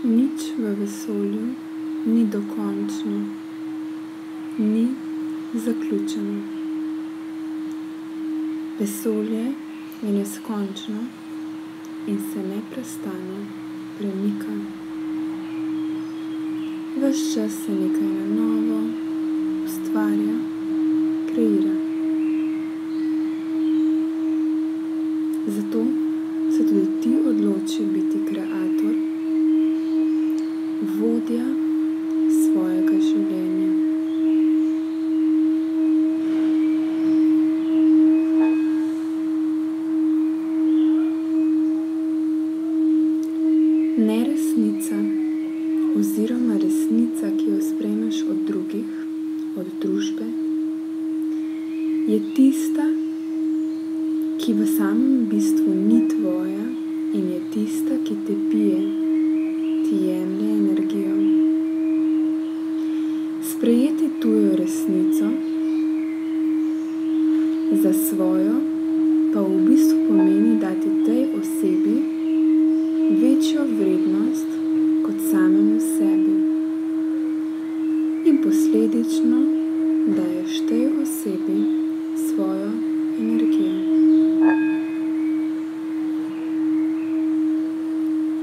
Nič v vesolju ni dokončno, ni zaključeno. Vesolje je neskončno in se neprestano premika. Ves čas se nekaj na novo ustvarja, kreira. Zato se tudi ti odloči biti kreator, vodja svojega življenja. Neresnica oziroma resnica, ki jo sprejmeš od drugih, od družbe, je tista, ki v samem bistvu ni tvoja in je tista, ki te pije, ti jemlje energijo. Sprejeti tujo resnico za svojo pa v bistvu pomeni dati tej osebi večjo vrednost kot samemu sebi in posledično daješ tej osebi svojo energijo.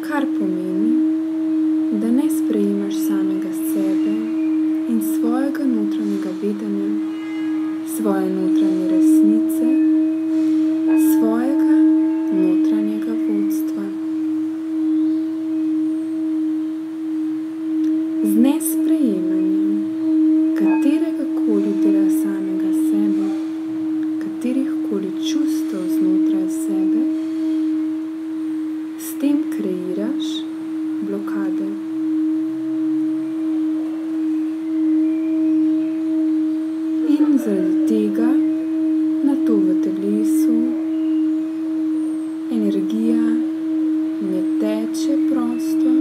Kar pomeni, da ne sprejemaš samega sebe in svojega notranjega vedenja, svoje notranje resnice, svojega notranjega vodstva. Z nesprejemanjem katerega koli dela samega sebe, katerih koli čustev znotraj sebe, s tem kreiraš blokade. In zaradi tega nato v telesu energija ne teče prosto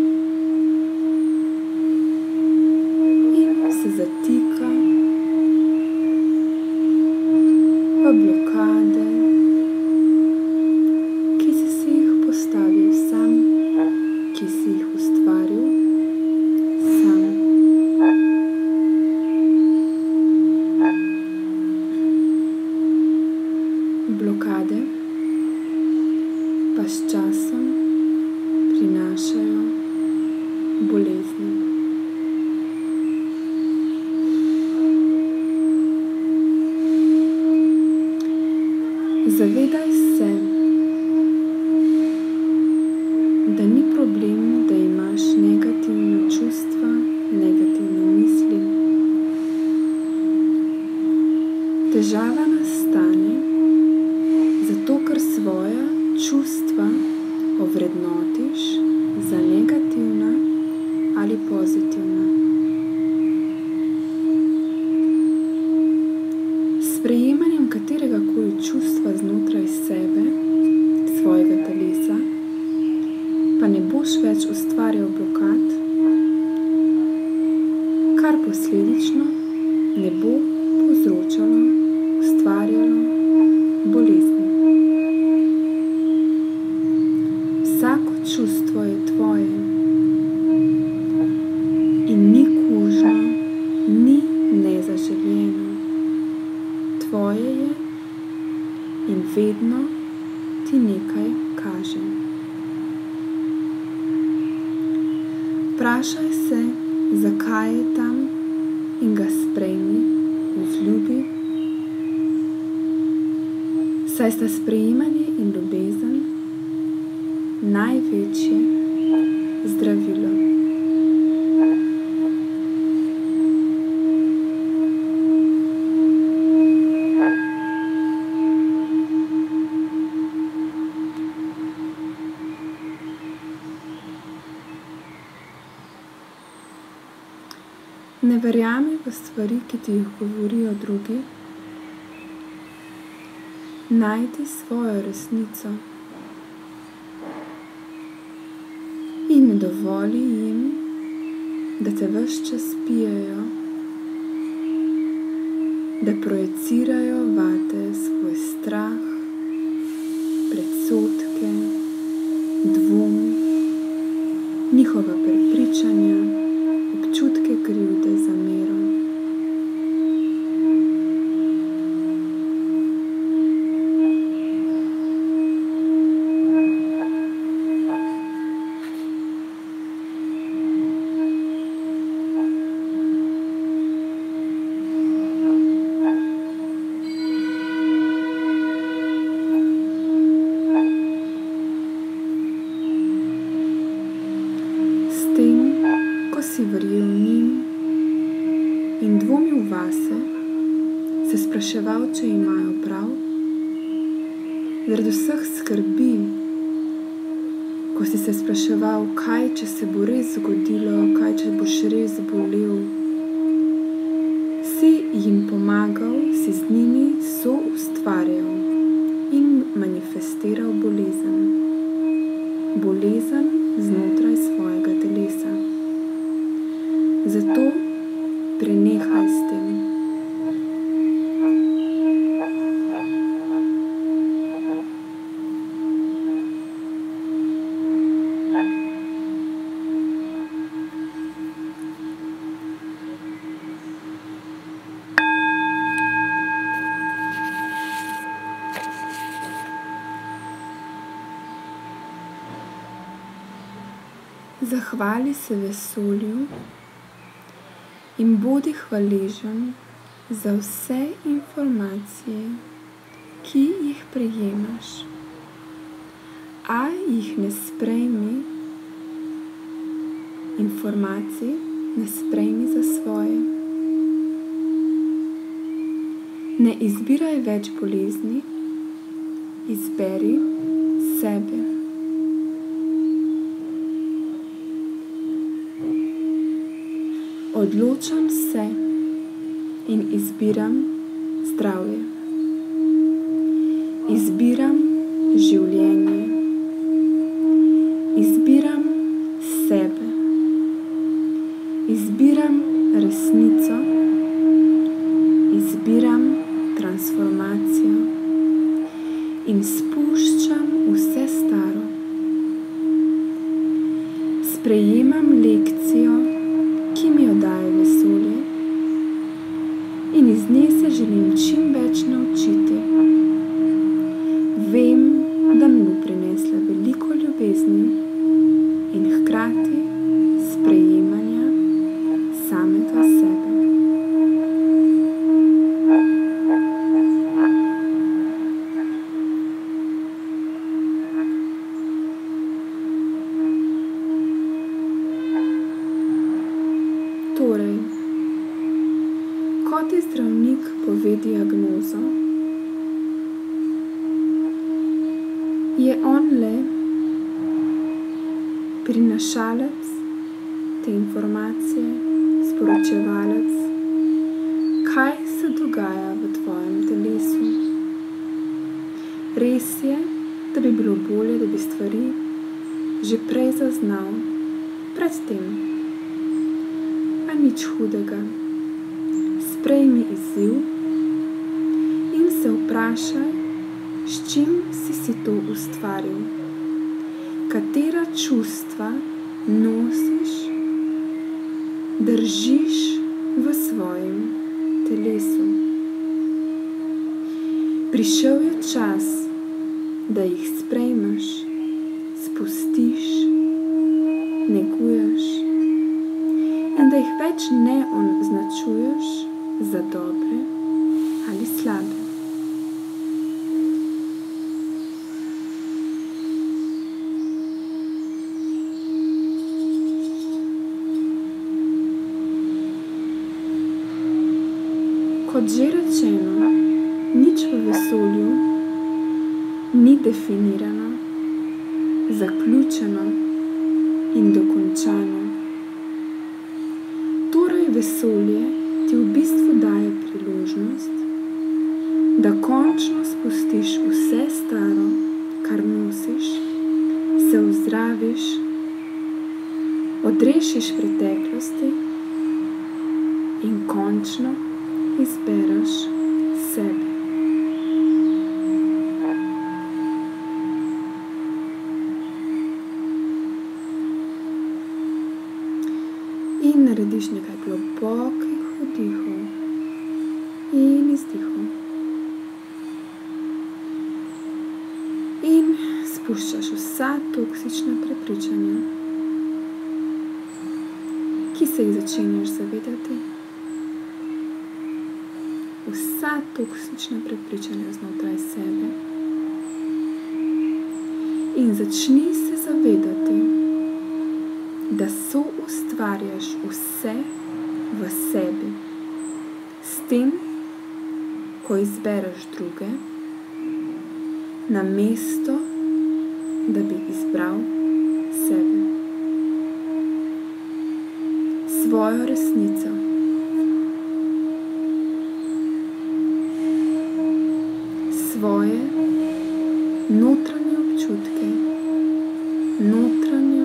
in se zatika v blokade, ki si jih postavil sam, ki si jih ustvaril sam. Blokade pa s časom prinašajo bolezni. Zavedaj se, da ni problem, da imaš negativna čustva, negativne misli. Težava nastane zato, ker svoja čustva ovrednotiš za negativna ali pozitivna. sprejemanjem katerega koli čustva znotraj sebe, svojega telesa, pa ne boš več ustvarjal blokad, kar posledično ne bo ustvarjalo bolezni. Vsako čustvo je tvoje in ni kužno, ni nezaželjeno. Tvoje je in vedno ti nekaj kaže. Vprašaj se, zakaj je tam in ga sprejmi, vzljubi, saj sta sprejemanje in ljubezen največje zdravilo. Ne verjami v stvari, ki ti jih govorijo drugi. Najdi svojo resnico in ne dovoli jim, da te ves čas pijejo, da projicirajo vate svoj strah, predsodke, dvom, njihova prepričanja, občutke krivde, zamero. S tem, ko si verjel njim in dvomil vase, se spraševal, če imajo prav, zaradi vseh skrbi, ko si se spraševal, kaj če se bo res zgodilo, kaj če boš res bolel, si jim pomagal, si z njimi soustvarjal in manifestiral bolezen. Bolezen znotraj svojega telesa. Zato prenehaj s tem. Zahvali se vesolju in bodi hvaležen za vse informacije, ki jih prejemaš, a jih ne sprejmi, informacij ne sprejmi za svoje. Ne izbiraj več bolezni, izberi sebe. Odločam se in izbiram zdravje. Izbiram življenje. Izbiram sebe. Izbiram resnico. Izbiram transformacijo in spuščam vse staro. Sprejemam lekcijo, ki mi jo daje vesolje, in iz nje se želim čim več naučiti. Vem, da mi bo prinesla veliko ljubezni in hkrati sprejemanja samega sebe. Torej, ko ti zdravnik pove diagnozo, je on le prinašalec te informacije, sporočevalec, kaj se dogaja v tvojem telesu. Res je, da bi bilo bolje, da bi stvari že prej zaznal, predtem. A nič hudega. Sprejmi izziv in se vprašaj, s čim si to ustvaril. Katera čustva nosiš, držiš v svojem telesu. Prišel je čas, da jih sprejmeš, spustiš, neguješ in da jih več ne označuješ za dobre ali slabe. Kot že rečeno, nič v vesolju ni definirano, zaključeno in dokončano. Torej vesolje ti v bistvu daje priložnost, da končno spustiš vse staro, kar nosiš, se ozdraviš, odrešiš preteklosti in končno izbereš sebe. In narediš nekaj globokih vdihov in izdihov. In spuščaš vsa toksična prepričanja, ki se jih začenjaš zavedati. Vsa toksična prepričanja znotraj sebe. In začni se zavedati, da soustvarjaš vse v sebi. S tem, ko izbereš druge, namesto, da bi izbral sebe. Svojo resnico. Svoje notranje občutke, notranje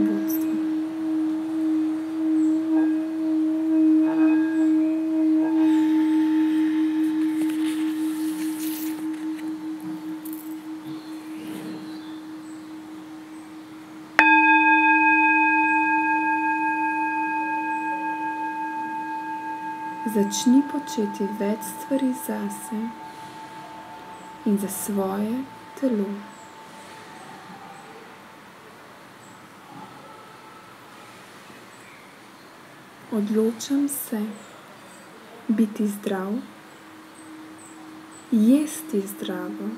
vodstvo. Začni početi več stvari zase in za svoje telo. Odločam se biti zdrav, jesti zdravo,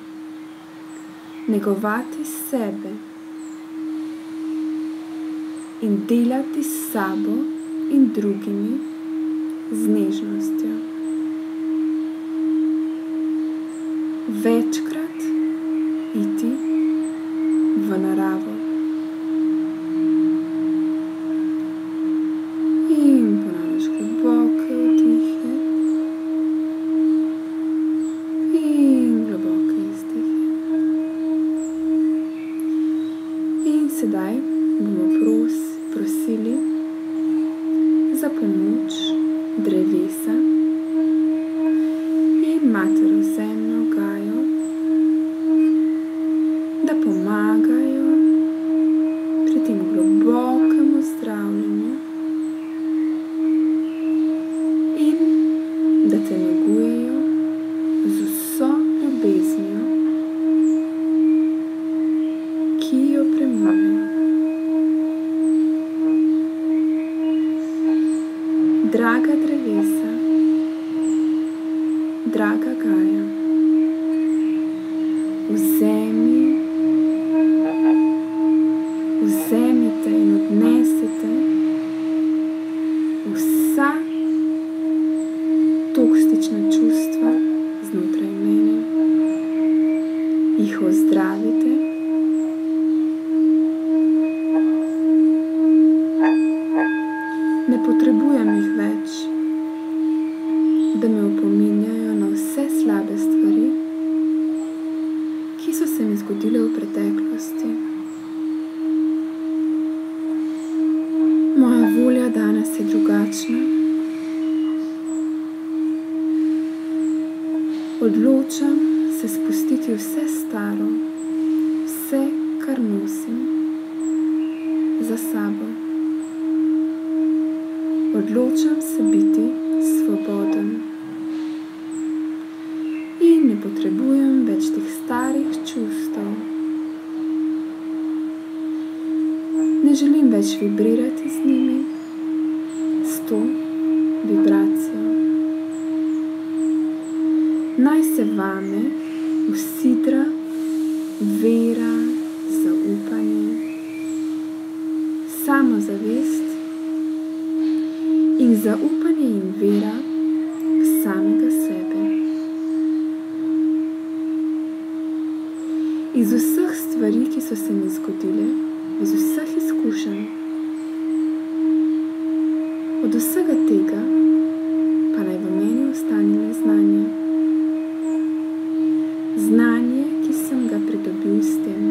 negovati sebe in delati s sabo in drugimi z nežnostjo. Večkrat iti v naravo. In ponavljaš globoke vdihe in globoke izdihe. In sedaj bomo prosili za pomoč drevesa in Matero Zemljo Gajo, da pomagajo pri tem globokem ozdravljanju in da te negujejo z vso ljubeznijo, ki jo premorejo. Draga drevesa, draga Gaja, vzemite in odnesite vsa toksična čustva znotraj mene, jih ozdravite ne potrebujem jih več, da me opominjajo na vse slabe stvari, ki so se mi zgodile v preteklosti. Moja volja danes je drugačna. Odločam se spustiti vse staro, vse, kar nosim, za sabo. Odločam se biti svoboden. In ne potrebujem več teh starih čustev. Ne želim več vibrirati z njimi, s to vibracijo. Naj se vame usidra vera, zaupanje, samozavest in zaupanje in vera v samega sebe. Iz vseh stvari, ki so se mi zgodile, iz vseh izkušenj, od vsega tega pa naj v meni ostane le znanje. Znanje, ki sem ga pridobil s tem.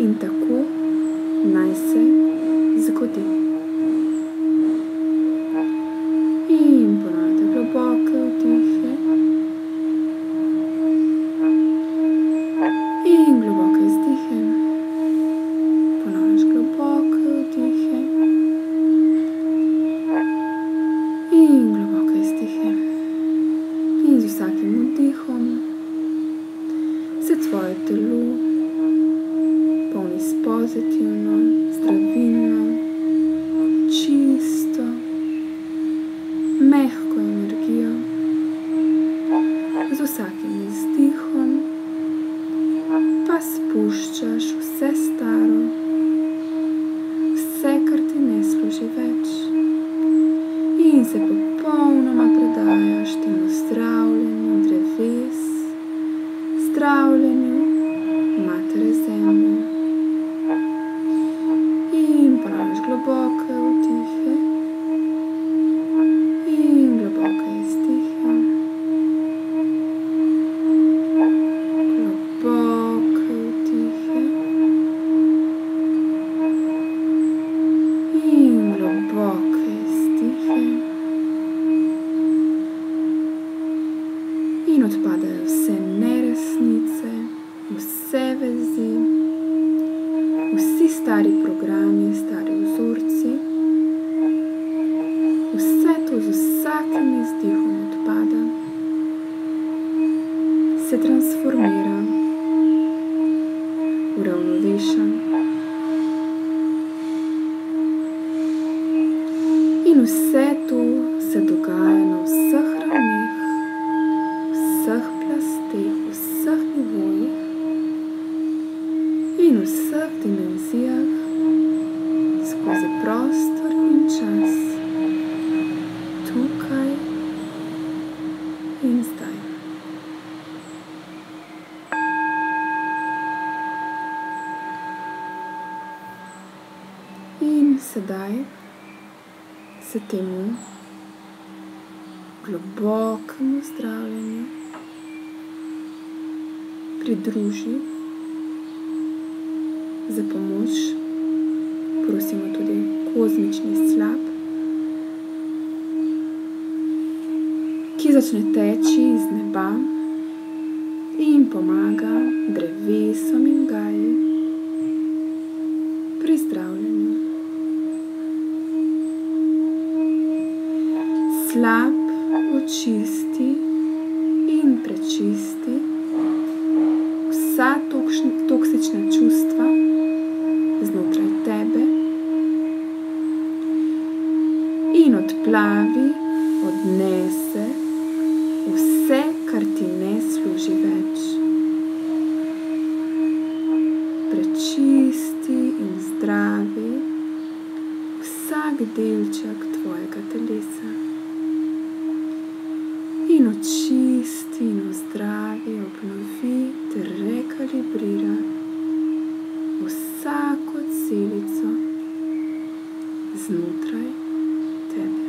In tako naj se zgodi. In ponavljate globoke vdihe. In globoke izdihe. Ponavljaš globoke vdihe. In globoke izdihe. In z vsakim vdihom se tvoje telo polni s pozitivno, zdravilno, čisto, mehko energijo. Z vsakim izdihom pa spuščaš vse staro, vse, kar ti ne služi več. In se popolnoma predajaš temu zdravljenju dreves, zdravljenju matere zemlje. In ponavljaš globoke vdihe in globoke izdihe. Globoke vdihe in globoke izdihe. In odpadajo vse neresnice, vse vezi, vsi stari programi, stari vzorci. Vse to z vsakim izdihom odpada, se transformira, uravnoveša. In vse to se dogaja na vseh ravneh, vseh plasteh, vseh nivojih in vseh dimenzijah skozi prostor in čas, tukaj in zdaj. In sedaj se temu globokemu zdravljenju pridruži. Za pomoč prosimo tudi kozmični slap, ki začne teči iz neba in pomaga drevesom in gaji pri zdravljenju. Slap očisti in prečisti vsa toksična čustva znotraj tebe in odplavi, odnese vse, kar ti ne služi več. Prečisti in zdravi vsak delček tvojega telesa. In očisti in ozdravi, obnovi ter rekalibrira vsako celico znotraj tebe.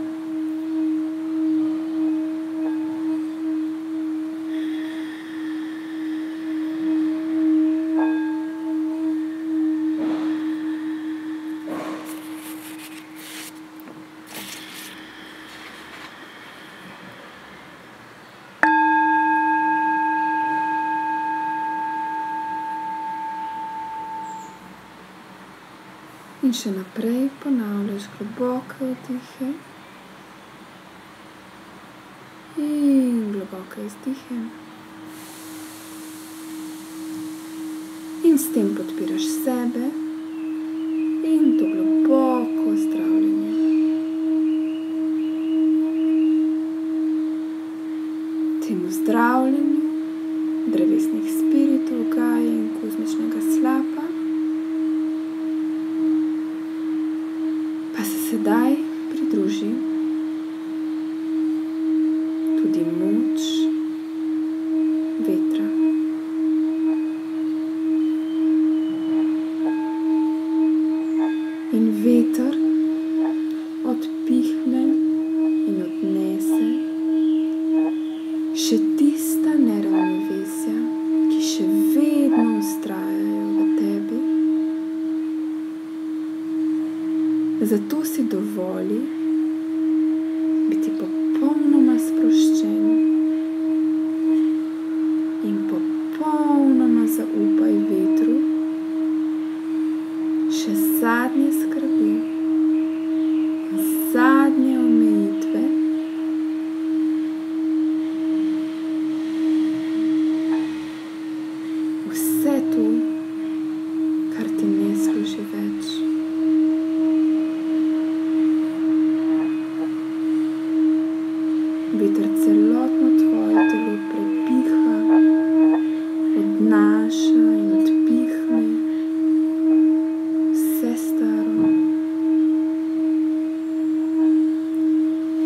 In še naprej ponavljaš globoke vdihe in globoke izdihe. In s tem podpiraš sebe in to globoko zdravljenje. Temu zdravljenju drevesnih spiritov, Gaje in kozmičnega slapa pa se sedaj pridruži tudi moč vetra. In veter odpihne in odnese še tista neravnovesja, ki še vedno vztrajajo v tebi. Zato si dovoli biti popolnoma sproščen in popolnoma zaupaj vetru še zadnje skrbi in zadnje omejitve vse to, kar ti ne služi več. Veter celotno tvoje telo prepiha, odnaša in odpihne vse staro.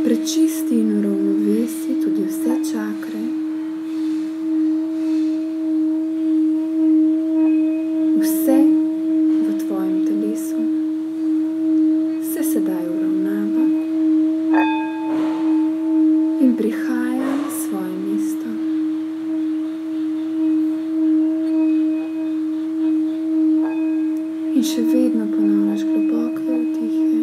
Prečisti in uravnovesi tudi vse čakre. Vse v tvojem telesu se sedaj uravnava in prihaja na svoje mesto. In še vedno ponavljaš globoke vdihe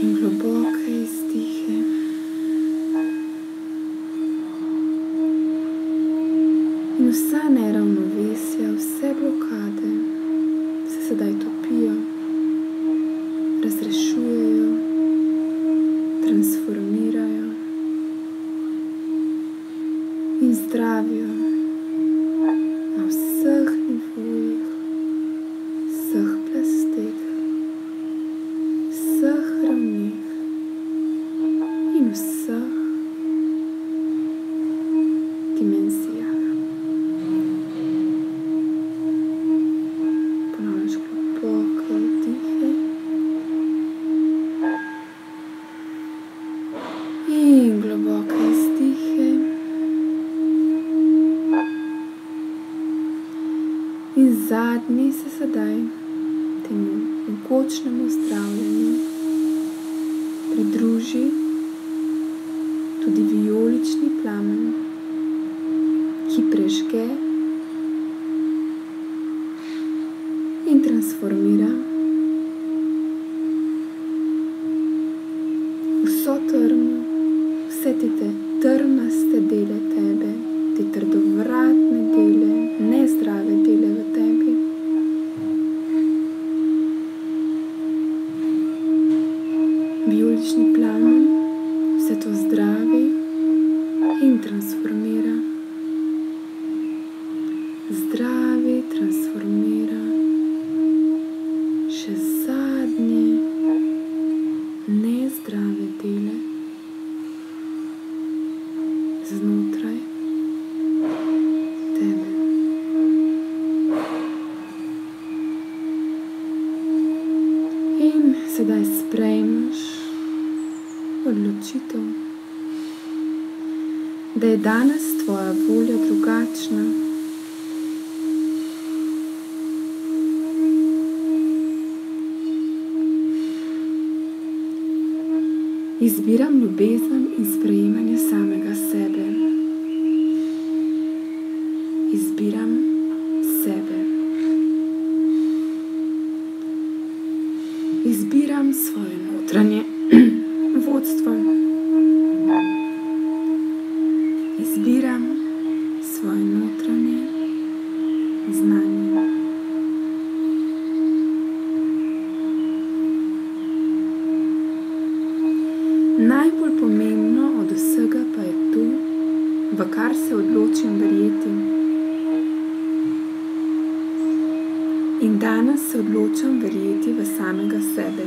in globoke izdihe. In vsa neravnovesja, vse blokade se sedaj topijo, razrešujejo, transformirajo in zdravijo na vseh nivojih, vseh plasteh, vseh ravneh in vseh dimenzijah. Ponavljaš globoke vdihe in globoke izdihe. In zadnji se sedaj temu mogočnemu zdravljenju pridruži tudi vijolični plamen, ki prežge in transformira vso trmo, vse te trmaste dele tebe, te trdovratne dele, nezdrave dele v tebi. Vijolični plamen vse to zdravi in transformira. Zdravi, transformira še zadnje nezdrave dele znotraj tebe. In sedaj sprejmeš odločitev, da je danes tvoja volja drugačna. Izbiram ljubezen in sprejemanje samega sebe. Izbiram sebe. Izbiram svoje notranje vodstvo. Izbiram svoje notranje znanje. Najbolj pomembno od vsega pa je to, v kar se odločim verjeti. In danes se odločam verjeti v samega sebe.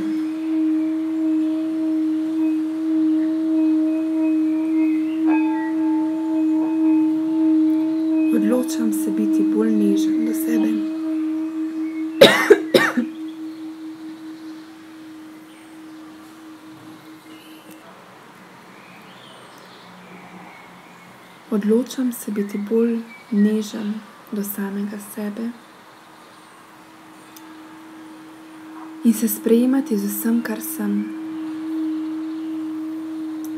Odločam se biti bolj nežen do sebe. Odločam se biti bolj nežen do samega sebe in se sprejemati z vsem, kar sem.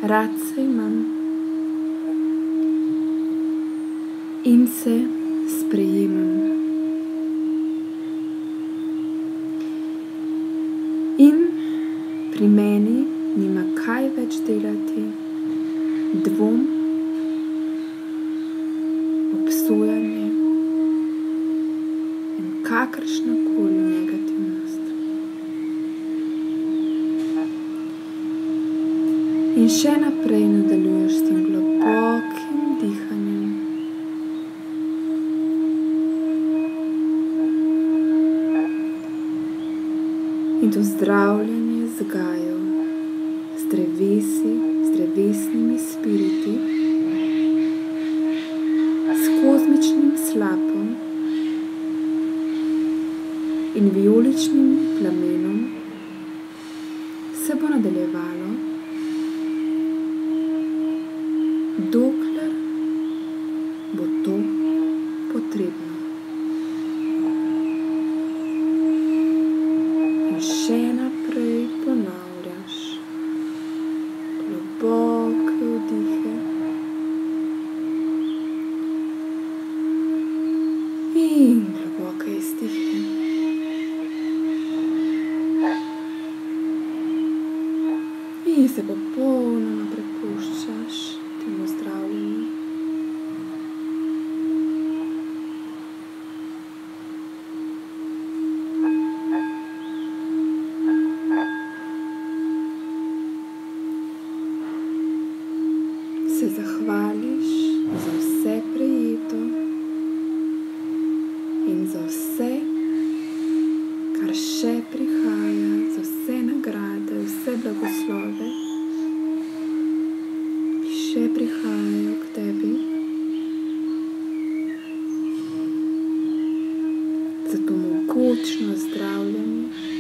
Rad se imam in se sprejemam. In pri meni nima kaj več delati dvom, obsojanje in kakršnakoli negativnost. In še naprej nadaljuješ s tem globokim dihanjem. In to zdravljenje z gajo, z drevesi, z drevesnimi spiriti, s kozmičnim slapom in vijoličnim plamenom se bo nadaljevalo, dokler bo to potrebno. In še naprej ponavljaš globoke vdihe in globoke izdihe. In se popolnoma prepuščaš temu zdravljenju. Se zahvališ za vse prejeto in za vse, kar še prihaja, za vse nagrade, vse blagoslove, ki še prihajajo k tebi. Za to mogočno zdravljenje